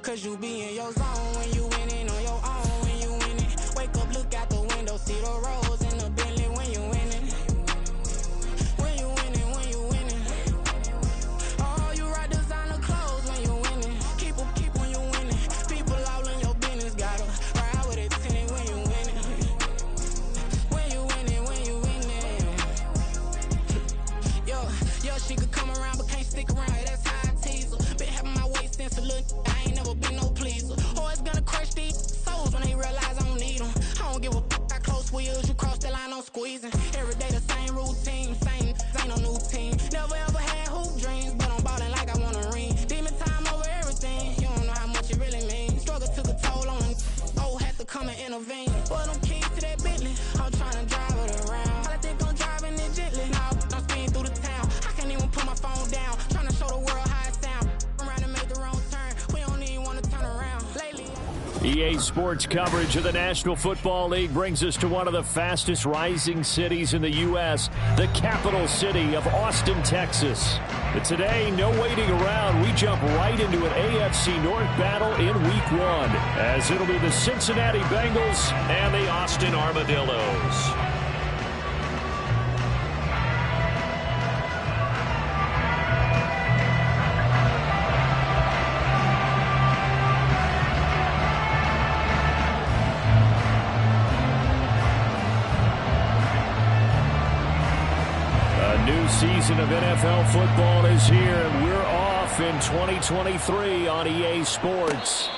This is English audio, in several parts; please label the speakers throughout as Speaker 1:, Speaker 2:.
Speaker 1: Cause you be in your zone when you winning on your own. When you winning, wake up, look out the window, see the roads in the Bentley when you winning. When you winning, when you winning. Oh, you rock designer clothes when you winning. Keep when you winning. People all in your business, gotta ride with it tinted when you winning. When you winning, when you winning. Yo, she could come around but can't stick around. That's how I tease her. Been having my way since a little. I ain't never been no pleaser. Always gonna crush these souls when they realize I don't need them. I don't give a f***. I close wheels, you cross that line, I'm squeezing. Every day the same routine, same ain't no new team. Never ever had hoop dreams, but I'm ballin' like I want a ring. Demon time over everything, you don't know how much it really means. Struggle took a toll on them. Oh, had to come and intervene. Boy, them keys to that Bentley, I'm tryna drive it around. I think I'm driving it gently. Now I'm speeding through the town. I can't even put my phone down. Tryna show the world how it sound. Around and make the wrong turn. We don't even wanna turn around. Lately.
Speaker 2: EA Sports coverage of the National Football League brings us to one of the fastest rising cities in the U.S., the capital city of Austin, Texas. But today, no waiting around. We jump right into an AFC North battle in Week 1, as it'll be the Cincinnati Bengals and the Austin Armadillos. Season of NFL football is here, and we're off in 2023 on EA Sports.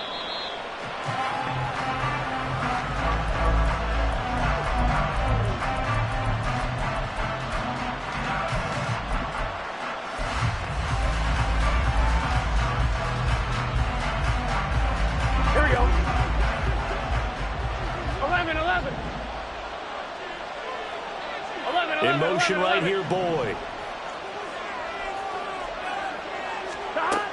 Speaker 3: Here we go. 11.
Speaker 2: In motion right here, Boyd.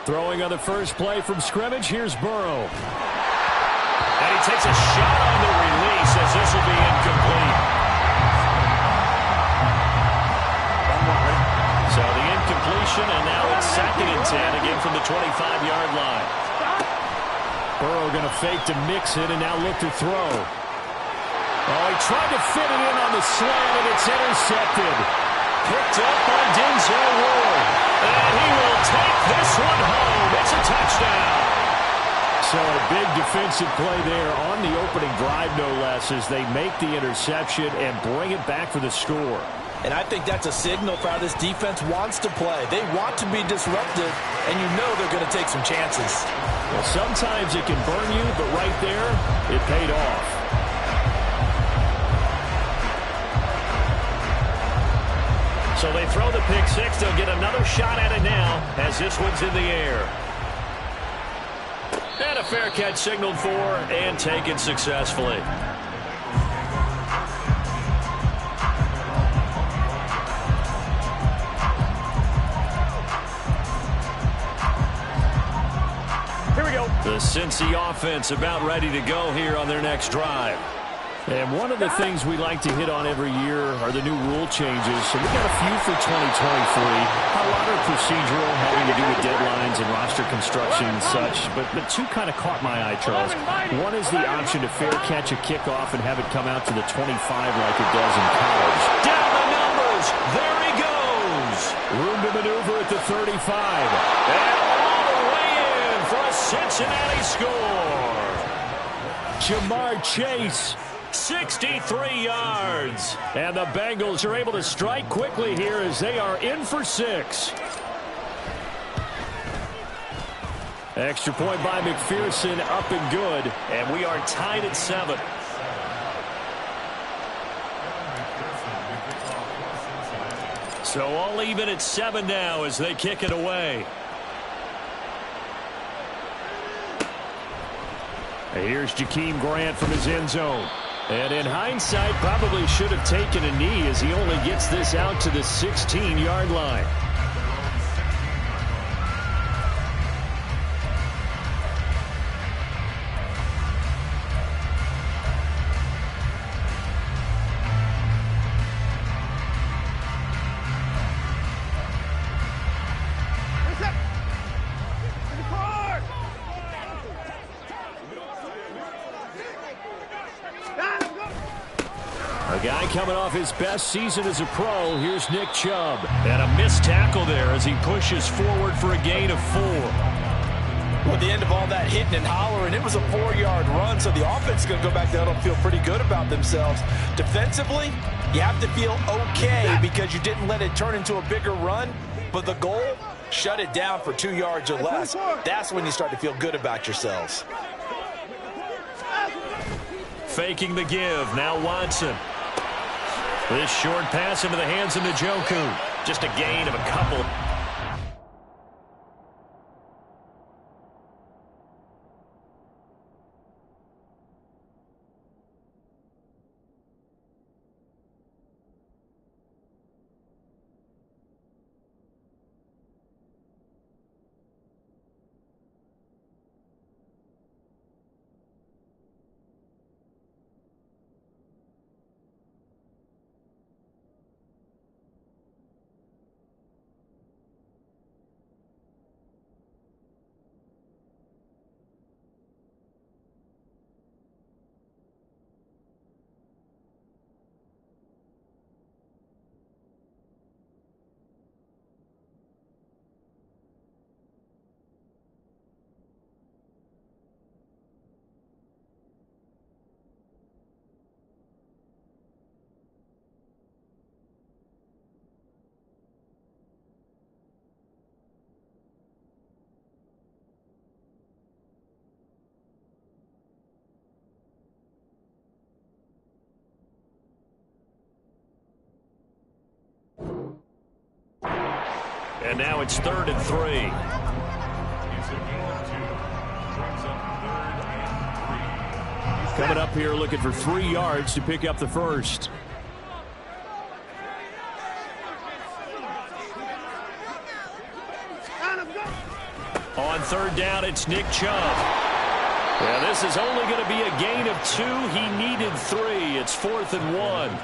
Speaker 2: Throwing on the first play from scrimmage, here's Burrow.
Speaker 4: And he takes a shot on the release as this will be incomplete. So the incompletion, and now it's 2nd and 10, again from the 25-yard line.
Speaker 2: Burrow going to fake to mix it and now look to throw. Oh, he tried to fit it in on the slant, and it's intercepted.
Speaker 4: Picked up by Denzel Ward. And he will take this one home. It's a touchdown.
Speaker 2: So a big defensive play there on the opening drive, no less, as they make the interception and bring it back for the score.
Speaker 5: And I think that's a signal for how this defense wants to play. They want to be disruptive, and you know they're going to take some chances.
Speaker 2: Well, sometimes it can burn you, but right there, it paid off.
Speaker 4: So they throw the pick six. They'll get another shot at it now as this one's in the air. And a fair catch signaled for and taken successfully.
Speaker 3: Here we go.
Speaker 4: The Cincy offense about ready to go here on their next drive.
Speaker 2: And one of the things we like to hit on every year are the new rule changes. So we got a few for 2023. A lot are procedural, having to do with deadlines and roster construction and such. But two kind of caught my eye, Charles. One is the option to fair catch a kickoff and have it come out to the 25 like it does in college.
Speaker 4: Down the numbers. There he goes.
Speaker 2: Room to maneuver at the 35.
Speaker 4: And all the way in for a Cincinnati score.
Speaker 2: Ja'Marr Chase.
Speaker 4: 63 yards.
Speaker 2: And the Bengals are able to strike quickly here as they are in for 6. Extra point by McPherson, up and good.
Speaker 4: And we are tied at 7. So all even at 7 now as they kick it away.
Speaker 2: Here's Jakeem Grant from his end zone. And in hindsight, probably should have taken a knee as he only gets this out to the 16-yard line. coming off his best season as a pro. Here's Nick Chubb.
Speaker 4: And a missed tackle there as he pushes forward for a gain of 4.
Speaker 5: Well, at the end of all that hitting and hollering, it was a 4-yard run, so the offense is going to go back there and feel pretty good about themselves. Defensively, you have to feel okay because you didn't let it turn into a bigger run, but the goal, shut it down for 2 yards or less. That's when you start to feel good about yourselves.
Speaker 4: Faking the give. Now Watson. This short pass into the hands of Njoku. Just a gain of a couple. And now it's 3rd and 3.
Speaker 2: Coming up here looking for 3 yards to pick up the first.
Speaker 4: On 3rd down, it's Nick Chubb. Yeah, this is only going to be a gain of 2. He needed 3. It's 4th and 1.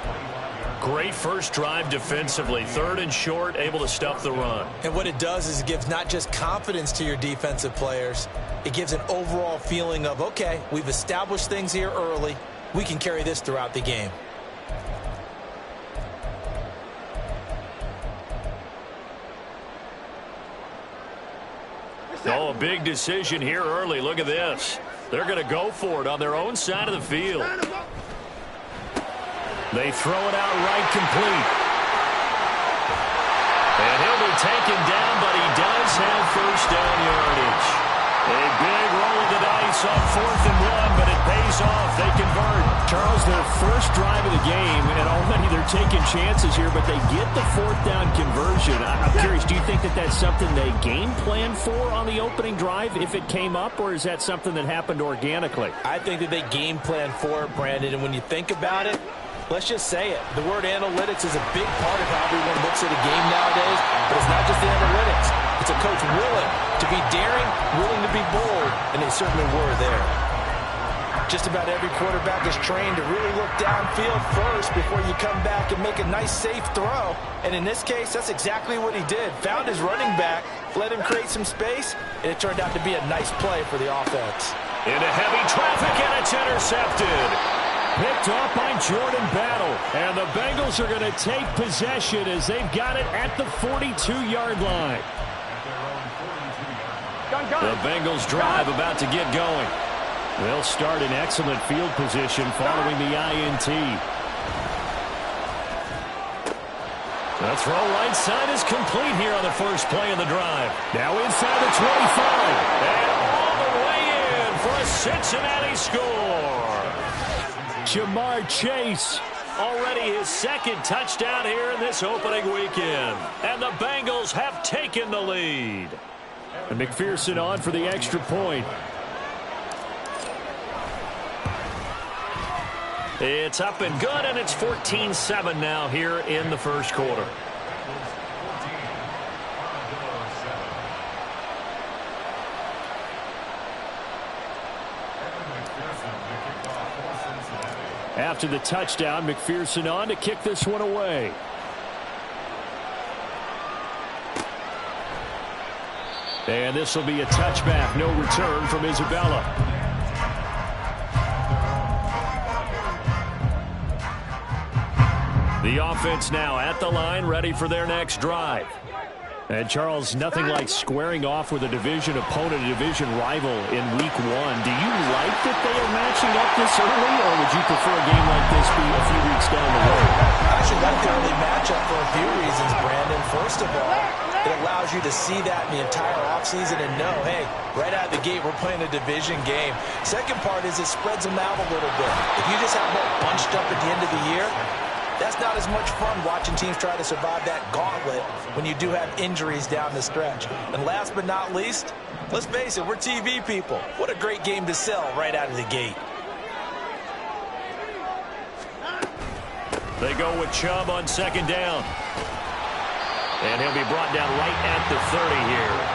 Speaker 4: Great first drive defensively. 3rd and short, able to stuff the run.
Speaker 5: And what it does is it gives not just confidence to your defensive players, it gives an overall feeling of, okay, we've established things here early. We can carry this throughout the game.
Speaker 4: Oh, a big decision here early. Look at this. They're going to go for it on their own side of the field. They throw it out right, complete. And he'll be taken down, but he does have first down yardage. A big roll of the dice on 4th and 1, but it pays off. They convert.
Speaker 2: Charles, their first drive of the game, and already they're taking chances here, but they get the 4th down conversion. I'm curious, do you think that that's something they game plan for on the opening drive if it came up, or is that something that happened organically?
Speaker 5: I think that they game plan for it, Brandon, and when you think about it, let's just say it. The word analytics is a big part of how everyone looks at a game nowadays, but it's not just the analytics. It's a coach willing to be daring, willing to be bold, and they certainly were there. Just about every quarterback is trained to really look downfield first before you come back and make a nice, safe throw. And in this case, that's exactly what he did. Found his running back, let him create some space, and it turned out to be a nice play for the offense.
Speaker 4: Into heavy traffic, and it's intercepted.
Speaker 2: Picked off by Jordan Battle. And the Bengals are going to take possession as they've got it at the 42-yard line. The Bengals drive about to get going. They'll start in excellent field position following the INT. The throw right side is complete here on the first play of the drive. Now inside the 25.
Speaker 4: And all the way in for a Cincinnati score.
Speaker 2: Jamar Chase.
Speaker 4: Already his 2nd touchdown here in this opening weekend. And the Bengals have taken the lead.
Speaker 2: And McPherson on for the extra point.
Speaker 4: It's up and good, and it's 14-7 now here in the first quarter.
Speaker 2: After the touchdown, McPherson on to kick this one away. And this will be a touchback. No return from Isabella. The offense now at the line, ready for their next drive. And, Charles, nothing like squaring off with a division opponent, a division rival in Week 1. Do you like that they are matching up this early, or would you prefer a game like this be a few weeks down the road?
Speaker 5: I actually like the early matchup for a few reasons, Brandon. First of all, it allows you to see that in the entire offseason and know, hey, right out of the gate, we're playing a division game. Second part is it spreads them out a little bit. If you just have them bunched up at the end of the year, that's not as much fun watching teams try to survive that gauntlet when you do have injuries down the stretch. And last but not least, let's face it, we're TV people. What a great game to sell right out of the gate.
Speaker 2: They go with Chubb on second down. And he'll be brought down right at the 30 here.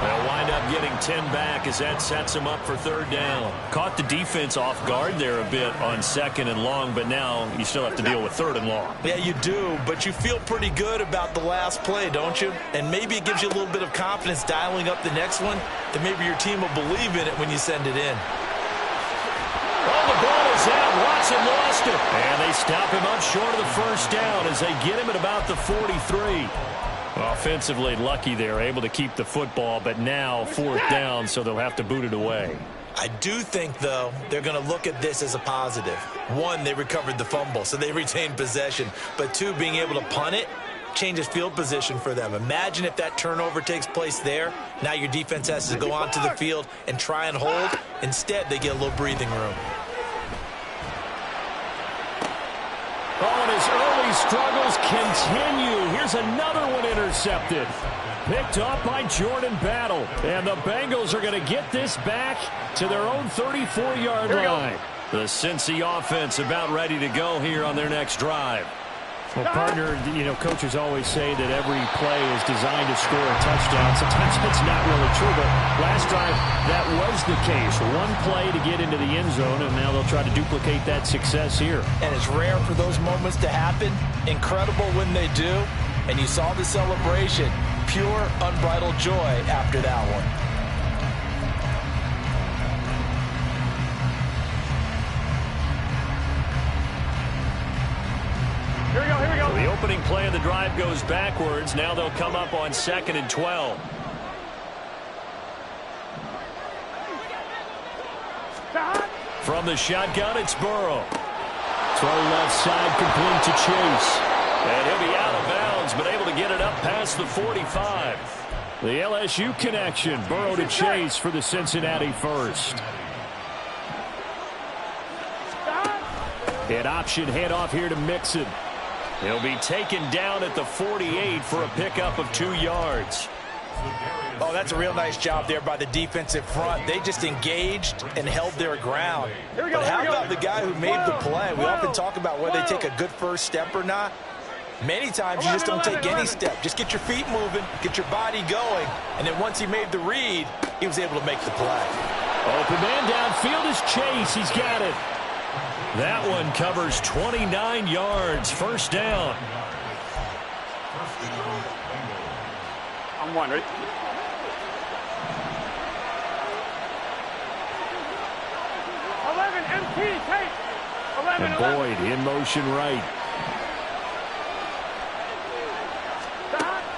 Speaker 2: They'll wind up getting 10 back as that sets him up for third down. Caught the defense off guard there a bit on second and long, but now you still have to deal with third and long.
Speaker 5: Yeah, you do, but you feel pretty good about the last play, don't you? And maybe it gives you a little bit of confidence dialing up the next one, that maybe your team will believe in it when you send it in.
Speaker 2: Oh, the ball is out. Watson lost it. And they stop him up short of the first down as they get him at about the 43. Offensively lucky there, able to keep the football, but now fourth down, so they'll have to boot it away.
Speaker 5: I do think, though, they're going to look at this as a positive. One, they recovered the fumble, so they retained possession. But two, being able to punt it changes field position for them. Imagine if that turnover takes place there. Now your defense has to go onto the field and try and hold. Instead, they get a little breathing room.
Speaker 2: Oh, and his early struggles continue. Here's another one intercepted. Picked off by Jordan Battle. And the Bengals are going to get this back to their own 34-yard line. The Cincy offense about ready to go here on their next drive. Well, partner, you know, coaches always say that every play is designed to score a touchdown. Sometimes it's not really true, but last drive, that was the case. One play to get into the end zone, and now they'll try to duplicate that success here.
Speaker 5: And it's rare for those moments to happen. Incredible when they do. And you saw the celebration. Pure, unbridled joy after that one.
Speaker 3: Here we go, here we go.
Speaker 2: So the opening play of the drive goes backwards. Now they'll come up on 2nd and 12. From the shotgun, it's Burrow. Throw left side, complete to Chase. And he'll be out of bounds, but able to get it up past the 45. The LSU connection, Burrow to Chase for the Cincinnati first. An option handoff here to Mixon. He'll be taken down at the 48 for a pickup of 2 yards.
Speaker 5: Oh, that's a real nice job there by the defensive front. They just engaged and held their ground. But how about the guy who made the play? We often talk about whether they take a good first step or not. Many times you just don't take any step. Just get your feet moving, get your body going, and then once he made the read, he was able to make the play.
Speaker 2: Open man downfield is Chase. He's got it. That one covers 29 yards. First down.
Speaker 3: I'm one, right? MT, take. 11,
Speaker 2: and Boyd in motion right.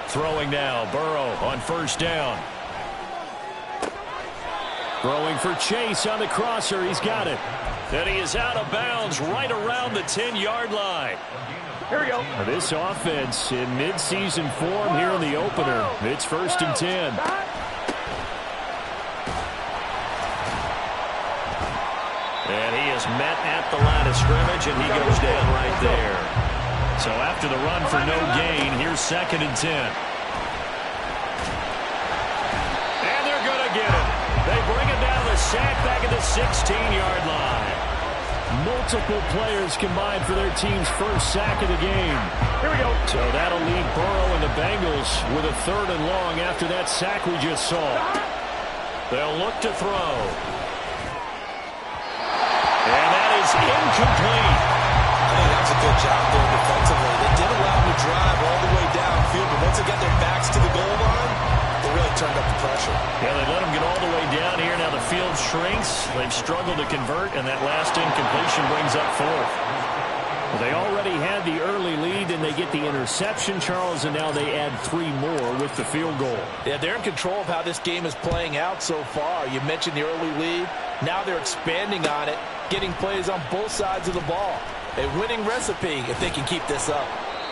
Speaker 2: Throwing now, Burrow on first down. Throwing for Chase on the crosser. He's got it. And he is out of bounds right around the 10-yard line.
Speaker 3: Here we go.
Speaker 2: This offense in midseason form here in the opener. It's 1st and 10. And he is met at the line of scrimmage, and he goes down right there. So after the run for no gain, here's 2nd and 10. And they're going to get it. They bring it down the sack back at the 16-yard line. Multiple players combined for their team's first sack of the game.
Speaker 3: Here we go.
Speaker 2: So that'll leave Burrow and the Bengals with a 3rd and long after that sack we just saw. They'll look to throw. And that is incomplete.
Speaker 5: I think that's a good job there defensively. They did allow them to drive all the way downfield, but once they got their backs to the goal line, they really turned up the pressure.
Speaker 2: Yeah, they let them get all the way down here. Now the field shrinks. They've struggled to convert, and that last incompletion brings up 4th. They already had the early lead, and they get the interception, Charles, and now they add 3 more with the field goal.
Speaker 5: Yeah, they're in control of how this game is playing out so far. You mentioned the early lead. Now they're expanding on it, getting plays on both sides of the ball. A winning recipe if they can keep this up.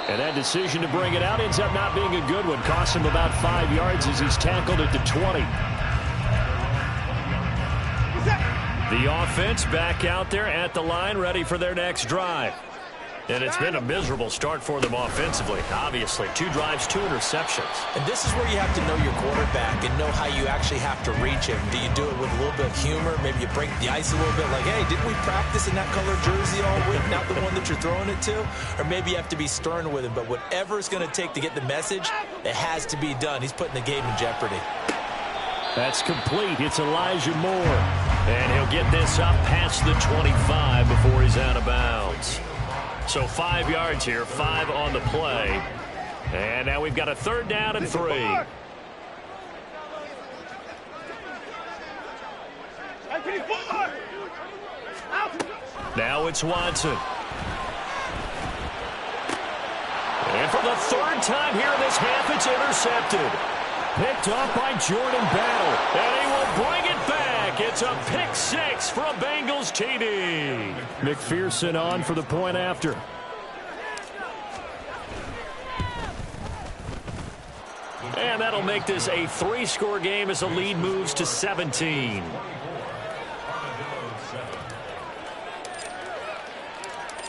Speaker 2: And that decision to bring it out ends up not being a good one. Costs him about 5 yards as he's tackled at the 20. The offense back out there at the line, ready for their next drive. And it's been a miserable start for them offensively. Obviously, 2 drives, 2 interceptions.
Speaker 5: And this is where you have to know your quarterback and know how you actually have to reach him. Do you do it with a little bit of humor? Maybe you break the ice a little bit like, hey, didn't we practice in that color jersey all week, not the one that you're throwing it to? Or maybe you have to be stern with him. But whatever it's going to take to get the message, it has to be done. He's putting the game in jeopardy.
Speaker 2: That's complete. It's Elijah Moore. And he'll get this up past the 25 before he's out of bounds. So 5 yards here, 5 on the play. And now we've got a 3rd down and 3. Now it's Watson. And for the 3rd time here in this half, it's intercepted. Picked off by Jordan Battle. And he will bring it back. It's a pick 6 for a Bengals TD. McPherson on for the point after. And that'll make this a 3-score game as the lead moves to 17.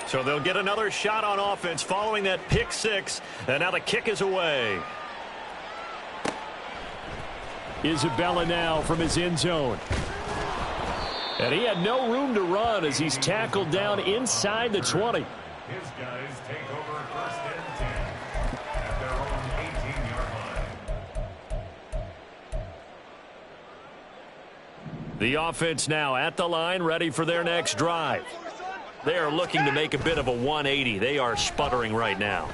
Speaker 2: So they'll get another shot on offense following that pick 6. And now the kick is away. Isabella now from his end zone. And he had no room to run as he's tackled down inside the 20.
Speaker 6: His guys take over 1st and 10 at their own 18-yard line.
Speaker 2: The offense now at the line, ready for their next drive. They are looking to make a bit of a 180. They are sputtering right now.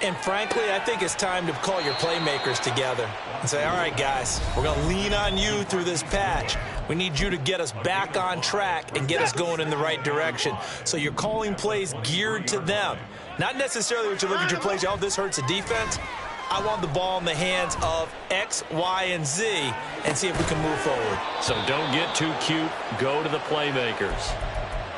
Speaker 5: And frankly, I think it's time to call your playmakers together and say, all right, guys, we're going to lean on you through this patch. We need you to get us back on track and get us going in the right direction. So you're calling plays geared to them. Not necessarily what you look at your plays, oh, this hurts the defense. I want the ball in the hands of X, Y, and Z and see if we can move forward.
Speaker 2: So don't get too cute. Go to the playmakers.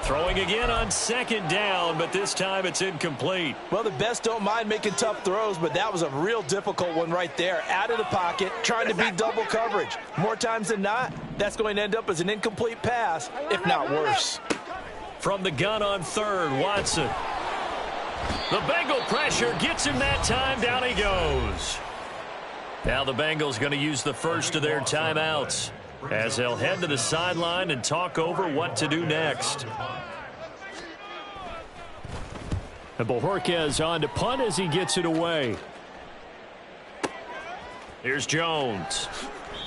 Speaker 2: Throwing again on 2nd down, but this time it's incomplete.
Speaker 5: Well, the best don't mind making tough throws, but that was a real difficult one right there. Out of the pocket, trying to beat double coverage. More times than not, that's going to end up as an incomplete pass, if not worse.
Speaker 2: From the gun on 3rd, Watson. The Bengal pressure gets him that time. Down he goes. Now the Bengals going to use the first of their timeouts as they'll head to the sideline and talk over what to do next. And Bojorquez on to punt as he gets it away. Here's Jones.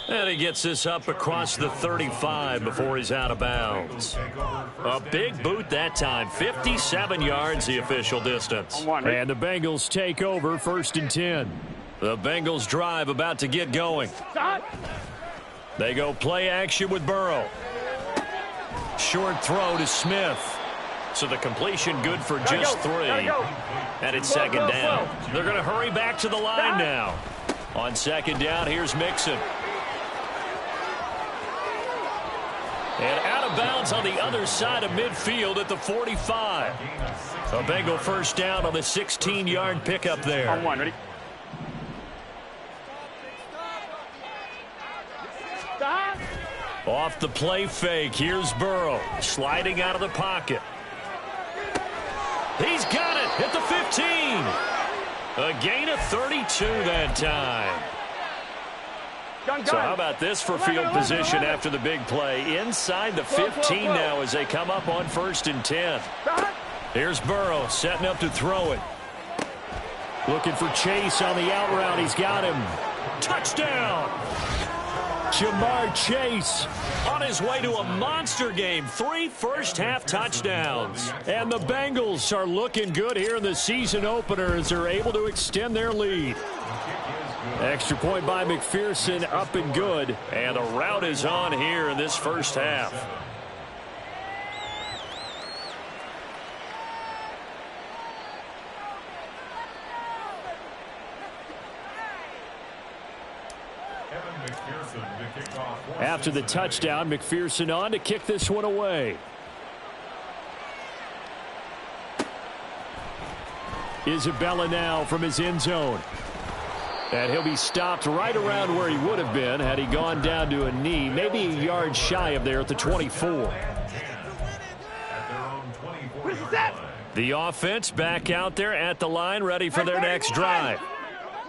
Speaker 2: And he gets this up across the 35 before he's out of bounds. A big boot that time. 57 yards the official distance. And the Bengals take over 1st and 10. The Bengals drive about to get going. They go play action with Burrow. Short throw to Smith. So the completion good for just 3. And it's 2nd down. They're going to hurry back to the line now. On 2nd down, here's Mixon. And out of bounds on the other side of midfield at the 45. A Bengal 1st down on the 16-yard pickup there.
Speaker 3: On 1, ready?
Speaker 2: Off the play fake, here's Burrow, sliding out of the pocket. He's got it at the 15. A gain of 32 that time. So how about this for field position after the big play? Inside the 15 now as they come up on 1st and 10. Here's Burrow setting up to throw it. Looking for Chase on the out route. He's got him. Touchdown! Jamar Chase on his way to a monster game. 3 first-half touchdowns. And the Bengals are looking good here in the season opener as they're able to extend their lead. Extra point by McPherson, up and good. And the route is on here in this first half.
Speaker 6: McPherson to kick off for
Speaker 2: After the
Speaker 6: Cincinnati.
Speaker 2: touchdown, McPherson on to kick this one away. Isabella now from his end zone. And he'll be stopped right around where he would have been had he gone down to a knee, maybe a yard shy of there at the 24. The offense back out there at the line, ready for their next drive.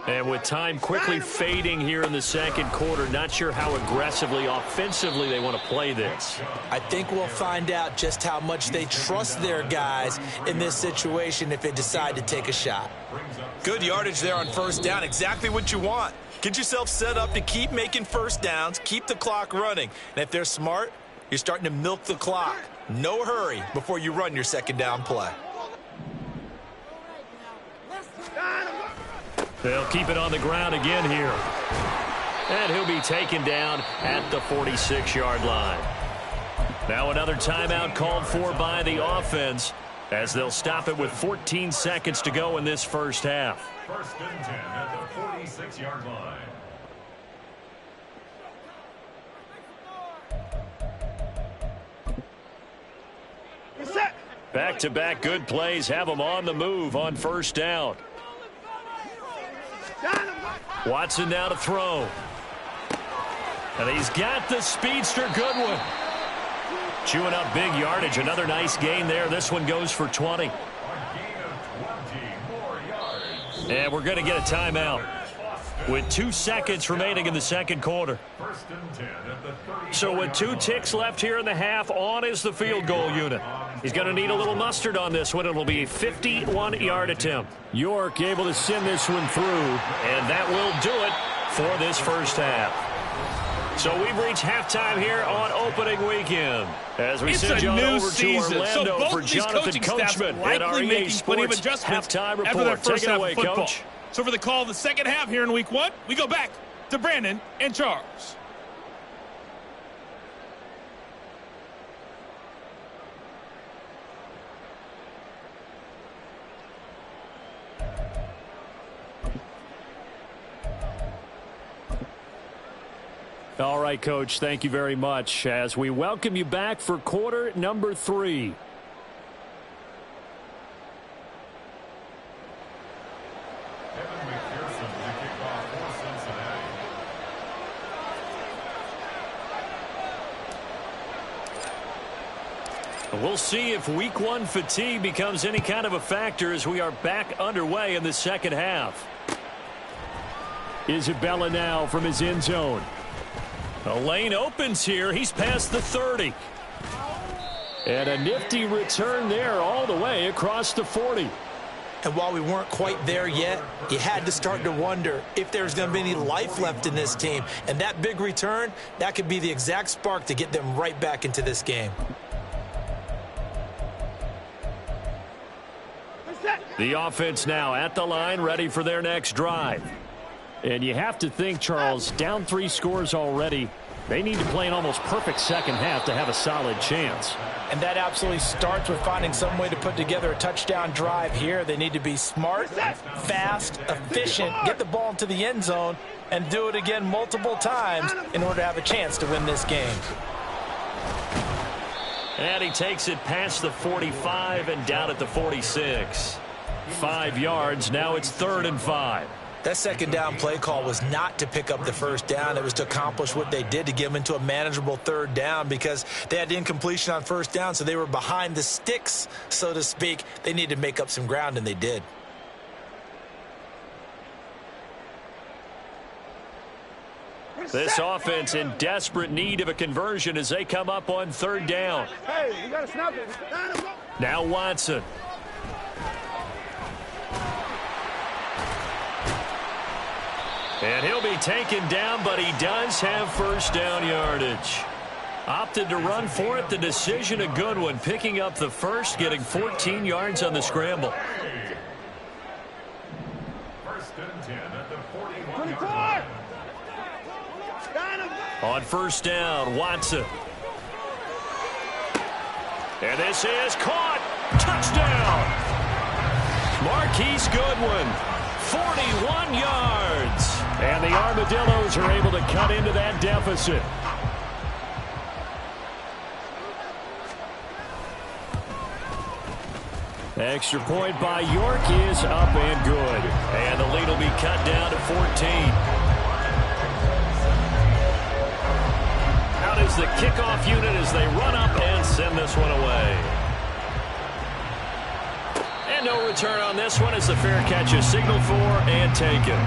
Speaker 2: And with time quickly fading here in the second quarter, not sure how aggressively, offensively they want to play this.
Speaker 5: I think we'll find out just how much they trust their guys in this situation if they decide to take a shot.
Speaker 7: Good yardage there on first down. Exactly what you want. Get yourself set up to keep making first downs, keep the clock running. And if they're smart, you're starting to milk the clock. No hurry before you run your second down play.
Speaker 2: They'll keep it on the ground again here. And he'll be taken down at the 46-yard line. Now another timeout called for by the offense as they'll stop it with 14 seconds to go in this first half.
Speaker 6: First and 10 at the 46-yard line.
Speaker 2: Back-to-back good plays have them on the move on first down. Watson now to throw. And he's got the speedster Goodwin. Chewing up big yardage. Another nice gain there. This one goes for 20.
Speaker 6: A gain of 20 more yards.
Speaker 2: And we're going to get a timeout with 2 seconds remaining in the second quarter.
Speaker 6: First and 10 at the 30.
Speaker 2: So with 2 ticks left here in the half, on is the field goal unit. He's going to need a little mustard on this one. It'll be a 51-yard attempt. York able to send this one through, and that will do it for this first half. So we've reached halftime here on opening weekend. As we send you on over to Orlando for Jonathan Coachman at our EA Sports halftime report.
Speaker 8: After their first
Speaker 2: Take it
Speaker 8: half
Speaker 2: away,
Speaker 8: of football.
Speaker 2: Coach.
Speaker 8: So for the call of the second half here in week 1, we go back to Brandon and Charles.
Speaker 2: All right, Coach, thank you very much as we welcome you back for quarter number 3.
Speaker 6: Evan McPherson to kick off for Cincinnati.
Speaker 2: We'll see if week 1 fatigue becomes any kind of a factor as we are back underway in the second half. Isabella now from his end zone. The lane opens here. He's past the 30. And a nifty return there all the way across the 40.
Speaker 5: And while we weren't quite there yet, you had to start to wonder if there's going to be any life left in this team. And that big return, that could be the exact spark to get them right back into this game.
Speaker 2: The offense now at the line, ready for their next drive. And you have to think, Charles, down 3 scores already. They need to play an almost perfect second half to have a solid chance.
Speaker 5: And that absolutely starts with finding some way to put together a touchdown drive here. They need to be smart, fast, efficient, get the ball into the end zone, and do it again multiple times in order to have a chance to win this game.
Speaker 2: And he takes it past the 45 and down at the 46. 5 yards. Now it's 3rd and 5.
Speaker 5: That second down play call was not to pick up the first down. It was to accomplish what they did, to get them into a manageable 3rd down, because they had incompletion on first down, so they were behind the sticks, so to speak. They needed to make up some ground, and they did.
Speaker 2: This offense in desperate need of a conversion as they come up on 3rd down.
Speaker 3: Hey, you got to snap it.
Speaker 2: Now Watson. And he'll be taken down, but he does have first down yardage. Opted to run for it. The decision a good one. Picking up the first, getting 14 yards on the scramble.
Speaker 6: First and 10 at the 41-yard line.
Speaker 2: On first down, Watson. And this is caught. Touchdown. Marquise Goodwin, 41 yards. And the Armadillos are able to cut into that deficit. Extra point by York is up and good.
Speaker 4: And the lead will be cut down to 14. Out is the kickoff unit as they run up and send this one away. And no return on this one as the fair catch is signaled for and taken.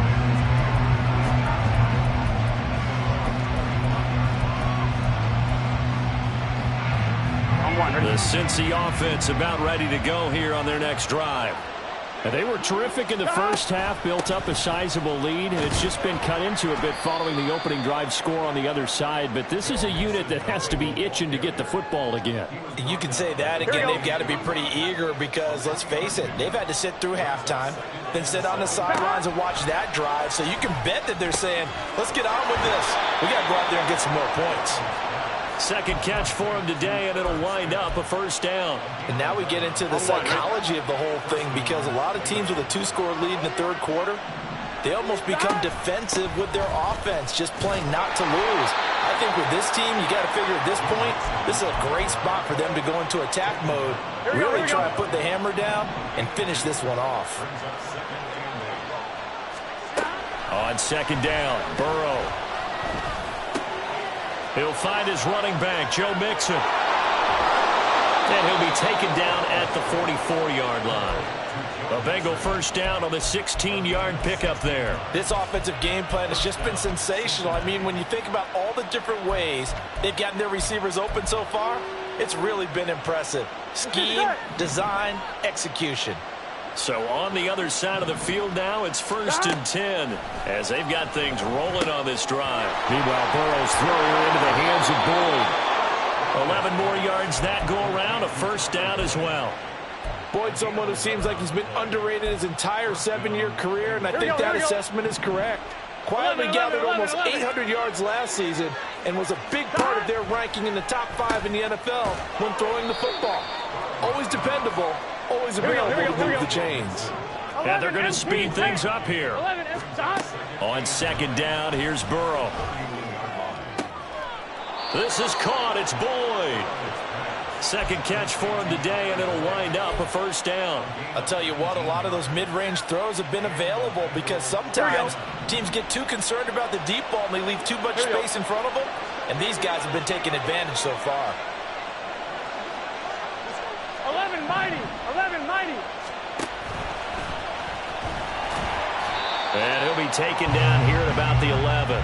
Speaker 4: The Cincy offense about ready to go here on their next drive.
Speaker 2: They were terrific in the first half, built up a sizable lead, and it's just been cut into a bit following the opening drive score on the other side. But this is a unit that has to be itching to get the football again.
Speaker 5: You can say that again. They've got to be pretty eager because, let's face it, they've had to sit through halftime, then sit on the sidelines and watch that drive. So you can bet that they're saying, let's get on with this. We got to go out there and get some more points.
Speaker 4: Second catch for him today, and it'll wind up a first down.
Speaker 5: And now we get into the psychology of the whole thing, because a lot of teams with a 2-score lead in the third quarter, they almost become defensive with their offense, just playing not to lose. I think with this team, you got to figure at this point, this is a great spot for them to go into attack mode, really try and put the hammer down and finish this one off.
Speaker 4: On second down, Burrow. He'll find his running back, Joe Mixon. And he'll be taken down at the 44-yard line. A Bengal first down on the 16-yard pickup there.
Speaker 5: This offensive game plan has just been sensational. I mean, when you think about all the different ways they've gotten their receivers open so far, it's really been impressive. Scheme, design, execution.
Speaker 4: So on the other side of the field now, it's 1st and 10 as they've got things rolling on this drive.
Speaker 2: Meanwhile, Burrow's throwing into the hands of Boyd.
Speaker 4: 11 more yards that go around, a first down as well.
Speaker 5: Boyd, someone who seems like he's been underrated his entire 7-year career, and I think that assessment is correct. Quietly gathered almost 800 yards last season and was a big part of their ranking in the top 5 in the NFL when throwing the football. Always dependable. Always available to move the chains.
Speaker 4: And they're going to speed things up here. On second down, here's Burrow. This is caught. It's Boyd. Second catch for him today, and it'll wind up a first down.
Speaker 5: I'll tell you what, a lot of those mid-range throws have been available because sometimes teams get too concerned about the deep ball and they leave too much space in front of them, and these guys have been taking advantage so far.
Speaker 3: 11 mighty.
Speaker 4: And he'll be taken down here at about the 11.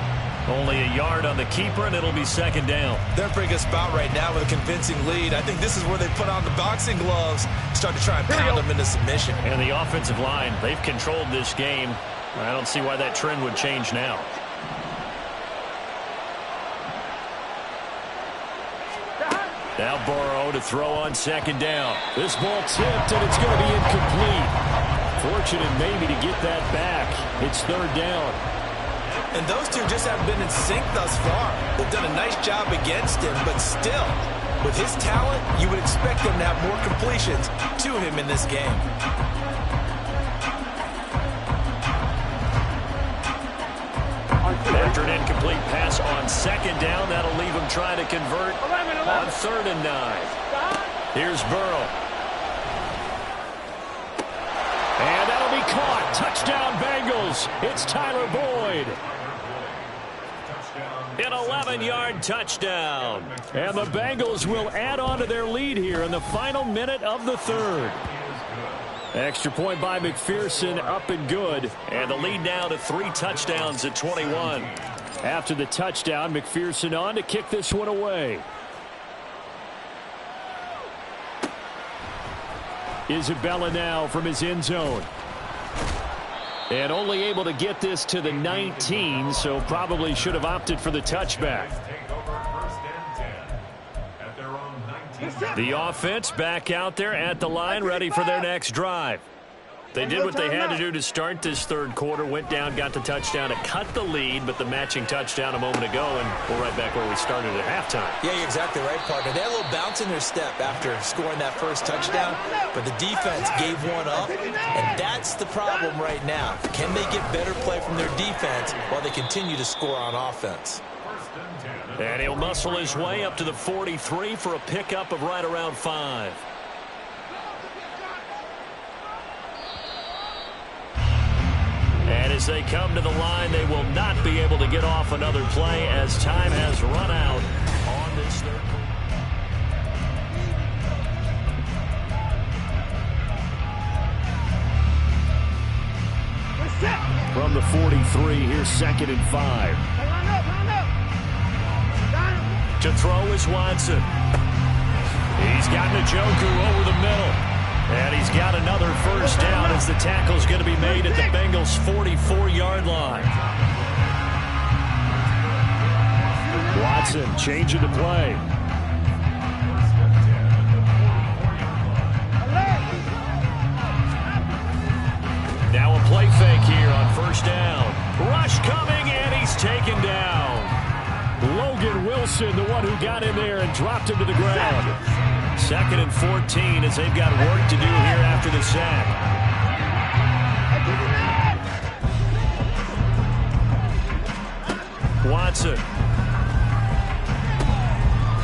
Speaker 4: Only a yard on the keeper, and it'll be second down.
Speaker 7: They're in a pretty good spot right now with a convincing lead. I think this is where they put on the boxing gloves, start to try and pound them into submission.
Speaker 4: And the offensive line, they've controlled this game. I don't see why that trend would change now. Now Burrow to throw on second down.
Speaker 2: This ball tipped, and it's going to be incomplete. Fortunate maybe to get that back. It's third down.
Speaker 7: And those two just haven't been in sync thus far. They've done a nice job against him, but still, with his talent, you would expect them to have more completions to him in this game.
Speaker 4: After an incomplete pass on second down, that'll leave him trying to convert on 3rd and 9. Here's Burrow.
Speaker 2: And that'll be caught. Touchdown, Bengals. It's Tyler Boyd.
Speaker 4: An 11-yard touchdown.
Speaker 2: And the Bengals will add on to their lead here in the final minute of the third. Extra point by McPherson, up and good.
Speaker 4: And the lead now to 3 touchdowns at 21.
Speaker 2: After the touchdown, McPherson on to kick this one away. Isabella now from his end zone. And only able to get this to the 19, so probably should have opted for the touchback.
Speaker 4: The offense back out there at the line, ready for their next drive. They did what they had to do to start this third quarter, went down, got the touchdown to cut the lead, but the matching touchdown a moment ago, and we're right back where we started at halftime.
Speaker 7: Yeah, you're exactly right, partner. They had a little bounce in their step after scoring that first touchdown, but the defense gave one up, and that's the problem right now. Can they get better play from their defense while they continue to score on offense?
Speaker 4: And he'll muscle his way up to the 43 for a pickup of right around 5. And as they come to the line, they will not be able to get off another play as time has run out on this third quarter.
Speaker 2: From the 43, here's 2nd and 5.
Speaker 4: To throw is Watson. He's got Njoku over the middle. And he's got another first down as the tackle's going to be made at the Bengals' 44-yard line.
Speaker 2: Watson changing the play.
Speaker 4: Now a play fake here on first down. Rush coming, and he's taken down.
Speaker 2: Logan Wilson, the one who got in there and dropped him to the ground.
Speaker 4: 2nd and 14 as they've got work to do here after the sack. Watson.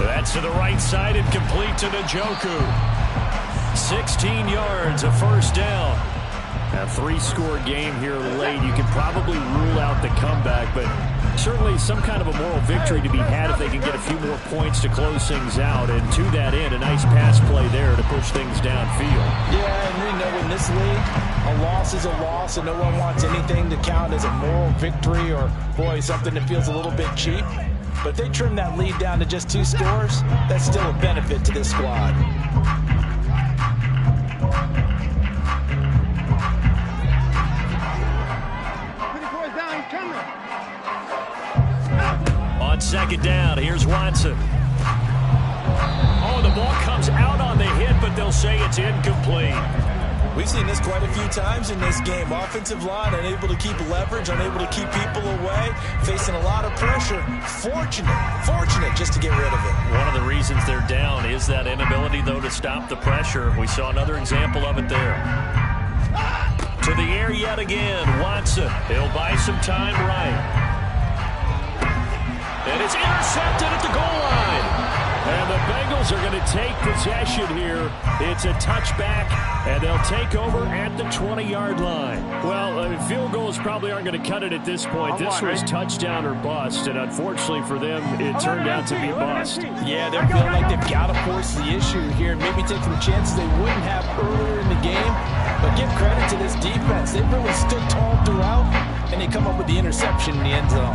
Speaker 4: That's to the right side and complete to Njoku. 16 yards, a first down.
Speaker 2: A 3-score game here late. You can probably rule out the comeback, but certainly some kind of a moral victory to be had if they can get a few more points to close things out. And to that end, a nice pass play there to push things downfield.
Speaker 5: Yeah, and we know in this league, a loss is a loss, and no one wants anything to count as a moral victory or, boy, something that feels a little bit cheap. But if they trim that lead down to just 2 scores, that's still a benefit to this squad.
Speaker 4: On 2nd down, here's Watson. Oh, the ball comes out on the hit, but they'll say it's incomplete.
Speaker 7: We've seen this quite a few times in this game. Offensive line unable to keep leverage, unable to keep people away, facing a lot of pressure. Fortunate just to get rid of it.
Speaker 4: One of the reasons they're down is that inability, though, to stop the pressure. We saw another example of it there. To the air yet again, Watson. He'll buy some time right. And it's intercepted at the goal line.
Speaker 2: And the Bengals are going to take possession here. It's a touchback, and they'll take over at the 20-yard line. Well, field goals probably aren't going to cut it at this point. This was touchdown or bust, and unfortunately for them, it turned out to be bust.
Speaker 5: Yeah, they're feeling like they've got to force the issue here, maybe take some chances they wouldn't have earlier in the game. But give credit to this defense. They've really stood tall throughout, and they come up with the interception in the end zone.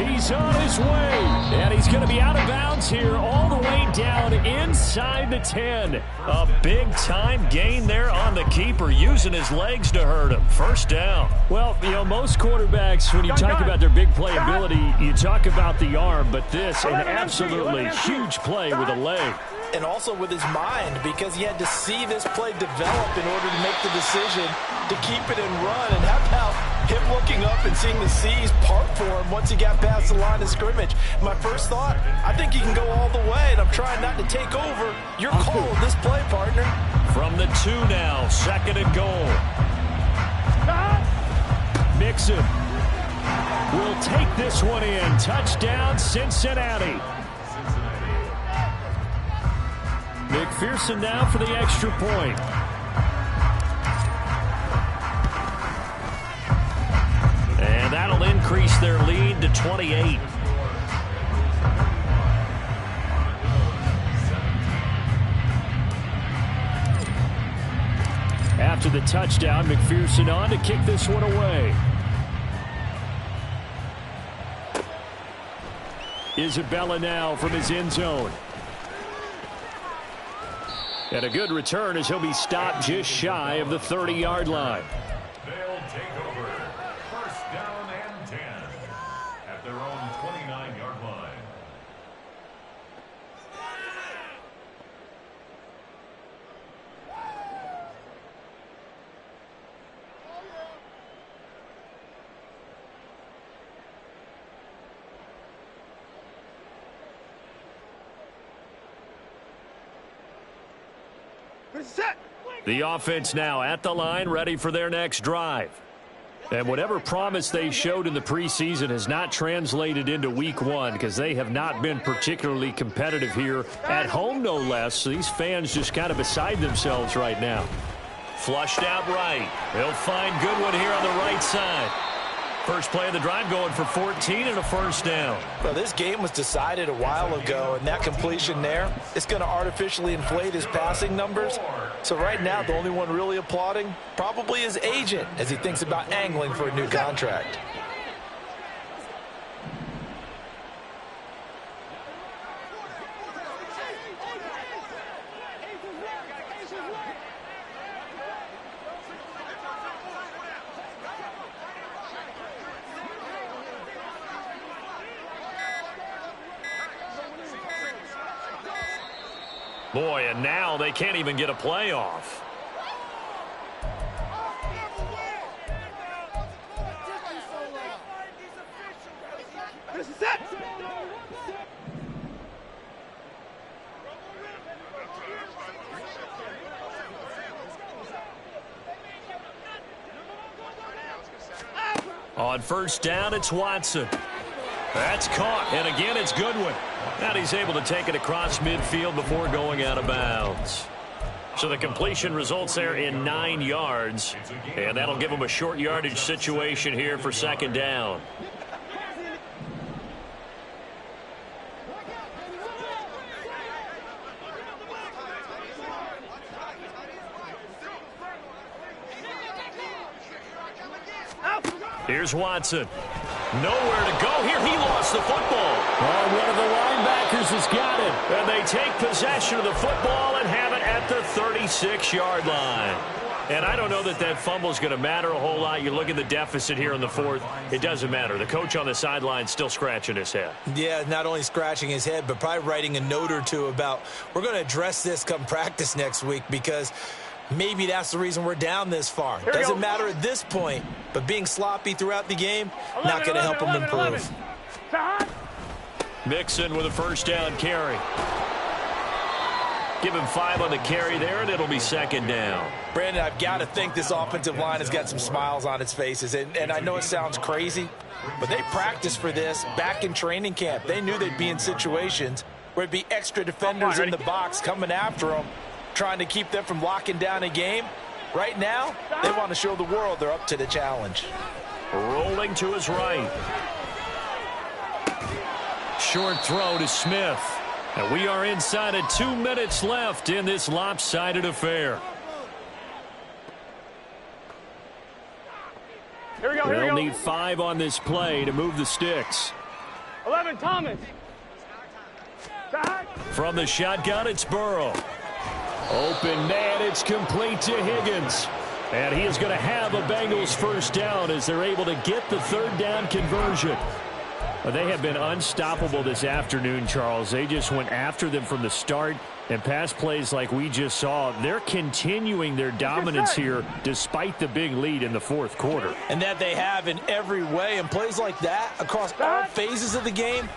Speaker 2: He's on his way, and he's going to be out of bounds here all the way down inside the 10.
Speaker 4: A big-time gain there on the keeper, using his legs to hurt him. First down.
Speaker 2: Well, you know, most quarterbacks, when you talk about their big play ability, you talk about the arm, but this, an absolutely huge play with a leg.
Speaker 5: And also with his mind, because he had to see this play develop in order to make the decision to keep it and run. And how about him looking up and seeing the seas part for him once he got past the line of scrimmage? My first thought, I think he can go all the way, and I'm trying not to take over. Your call on this play, partner.
Speaker 4: From the 2 now, 2nd and goal.
Speaker 2: Mixon will take this one in. Touchdown, Cincinnati. McPherson now for the extra point.
Speaker 4: And that'll increase their lead to 28.
Speaker 2: After the touchdown, McPherson on to kick this one away. Isabella now from his end zone. And a good return as he'll be stopped just shy of the 30-yard line.
Speaker 6: They'll take over. First down and 10 at their own 29-yard line.
Speaker 2: The offense now at the line, ready for their next drive. And whatever promise they showed in the preseason has not translated into week one because they have not been particularly competitive here at home, no less. So these fans just kind of beside themselves right now.
Speaker 4: Flushed out right. They'll find Goodwin here on the right side. First play of the drive going for 14 and a first down.
Speaker 5: Well, this game was decided a while ago, and that completion there, it's going to artificially inflate his passing numbers. So right now, the only one really applauding probably his agent as he thinks about angling for a new contract.
Speaker 4: Boy, and now they can't even get a playoff. On first down, it's Watson. That's caught, and again, it's Goodwin. And he's able to take it across midfield before going out of bounds. So the completion results there in 9 yards, and that'll give him a short yardage situation here for second down. Here's Watson. Nowhere to go here. He lost the football.
Speaker 2: Oh, one of the linebackers has got it.
Speaker 4: And they take possession of the football and have it at the 36-yard line. And I don't know that that fumble is going to matter a whole lot. You look at the deficit here in the fourth. It doesn't matter. The coach on the sideline still scratching his head.
Speaker 7: Yeah, not only scratching his head, but probably writing a note or two about we're going to address this come practice next week because maybe that's the reason we're down this far. Doesn't matter at this point, but being sloppy throughout the game, not going to help him improve.
Speaker 4: Mixon with a first down carry. Give him 5 on the carry there, and it'll be second down.
Speaker 5: Brandon, I've got to think this offensive line has got some smiles on its faces. And I know it sounds crazy, but they practiced for this back in training camp. They knew they'd be in situations where it'd be extra defenders in the box coming after them, trying to keep them from locking down a game. Right now, they want to show the world they're up to the challenge.
Speaker 4: Rolling to his right. Short throw to Smith. And we are inside of 2 minutes left in this lopsided affair.
Speaker 3: Here we go, here we
Speaker 2: They'll
Speaker 3: go.
Speaker 2: need 5 on this play to move the sticks.
Speaker 3: 11, Thomas. Back.
Speaker 4: From the shotgun, it's Burrow.
Speaker 2: Open man, it's complete to Higgins. And he is going to have a Bengals first down as they're able to get the third down conversion. They have been unstoppable this afternoon, Charles. They just went after them from the start, and pass plays like we just saw, they're continuing their dominance here despite the big lead in the fourth quarter.
Speaker 5: And that they have in every way. And plays like that across all phases of the game,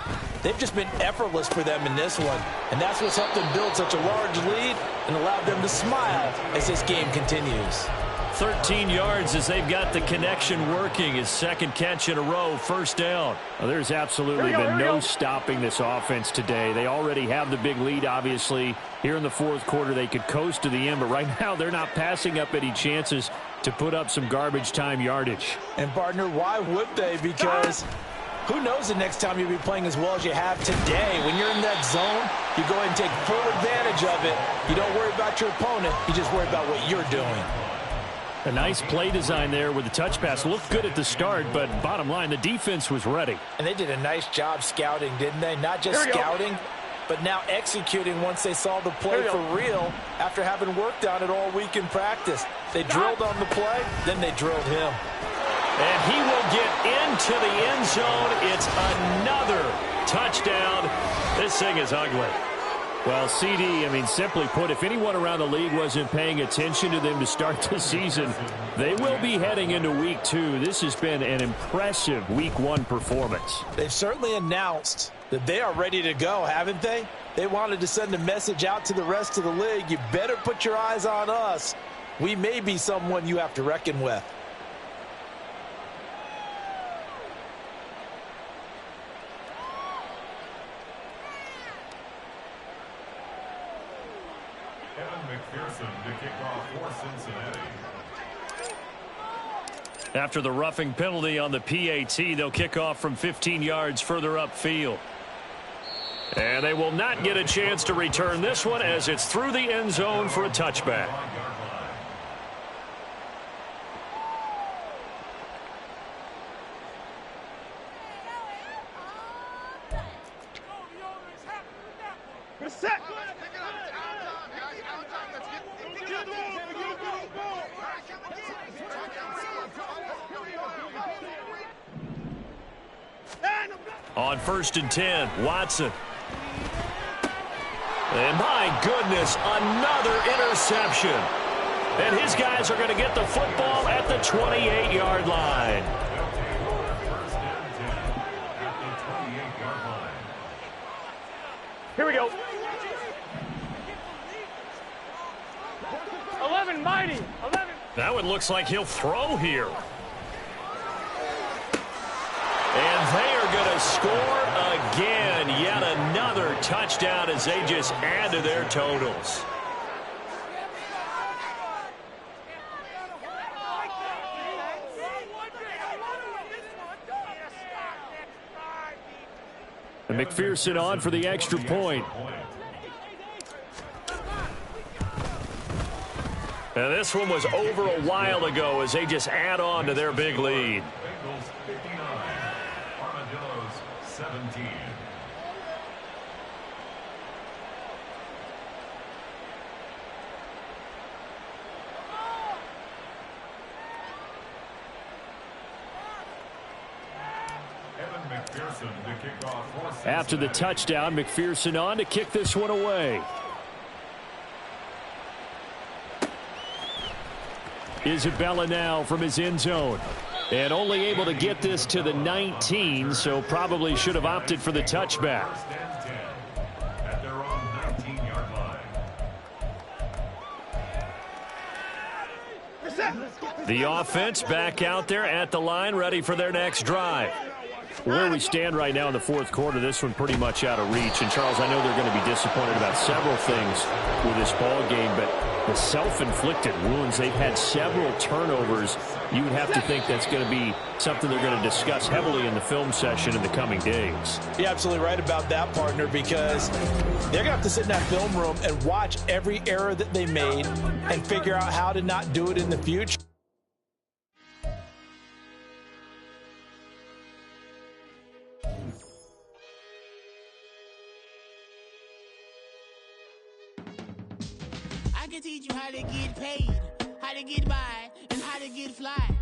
Speaker 5: they've just been effortless for them in this one. And that's what's helped them build such a large lead and allowed them to smile as this game continues.
Speaker 4: 13 yards as they've got the connection working. His second catch in a row, first down.
Speaker 2: Well, there's absolutely been no stopping this offense today. They already have the big lead, obviously. Here in the fourth quarter, they could coast to the end, but right now they're not passing up any chances to put up some garbage time yardage.
Speaker 5: And, partner, why would they? Because who knows the next time you'll be playing as well as you have today. When you're in that zone, you go ahead and take full advantage of it. You don't worry about your opponent. You just worry about what you're doing.
Speaker 2: A nice play design there with the touch pass. Looked good at the start, but bottom line, the defense was ready.
Speaker 5: And they did a nice job scouting, didn't they? Not just scouting, but now executing once they saw the play for real after having worked on it all week in practice. They drilled on the play, then they drilled him.
Speaker 4: And he will get into the end zone. It's another touchdown. This thing is ugly.
Speaker 2: Well, CD, I mean, simply put, if anyone around the league wasn't paying attention to them to start the season, they will be heading into week 2. This has been an impressive week 1 performance.
Speaker 5: They've certainly announced that they are ready to go, haven't they? They wanted to send a message out to the rest of the league. You better put your eyes on us. We may be someone you have to reckon with.
Speaker 6: Evan McPherson to kick off for Cincinnati.
Speaker 4: After the roughing penalty on the PAT, they'll kick off from 15 yards further upfield. And they will not get a chance to return this one as it's through the end zone for a touchback. On 1st and 10, Watson. And my goodness, another interception. And his guys are going to get the football at the 28-yard line.
Speaker 3: Here we go. 11, mighty. 11.
Speaker 4: That one looks like he'll throw here. And they are going to score again. Yet another touchdown as they just add to their totals.
Speaker 2: And McPherson on for the extra point.
Speaker 4: And this one was over a while ago as they just add on to their big lead.
Speaker 6: Bengals 59, Armadillos 17. Evan McPherson to kick off for Cincinnati.
Speaker 2: After the touchdown, McPherson on to kick this one away. Isabella now from his end zone. And only able to get this to the 19, so probably should have opted for the touchback.
Speaker 6: First and 10 at their own 19-yard line.
Speaker 2: The offense back out there at the line, ready for their next drive. Where we stand right now in the fourth quarter, this one pretty much out of reach. And, Charles, I know they're going to be disappointed about several things with this ball game, but the self-inflicted wounds, they've had several turnovers. You would have to think that's going to be something they're going to discuss heavily in the film session in the coming days.
Speaker 5: You're absolutely right about that, partner, because they're going to have to sit in that film room and watch every error that they made and figure out how to not do it in the future.
Speaker 1: I can teach you how to get paid, how to get by, and how to get fly.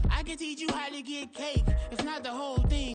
Speaker 1: I can teach you how to get cake. It's not the whole thing.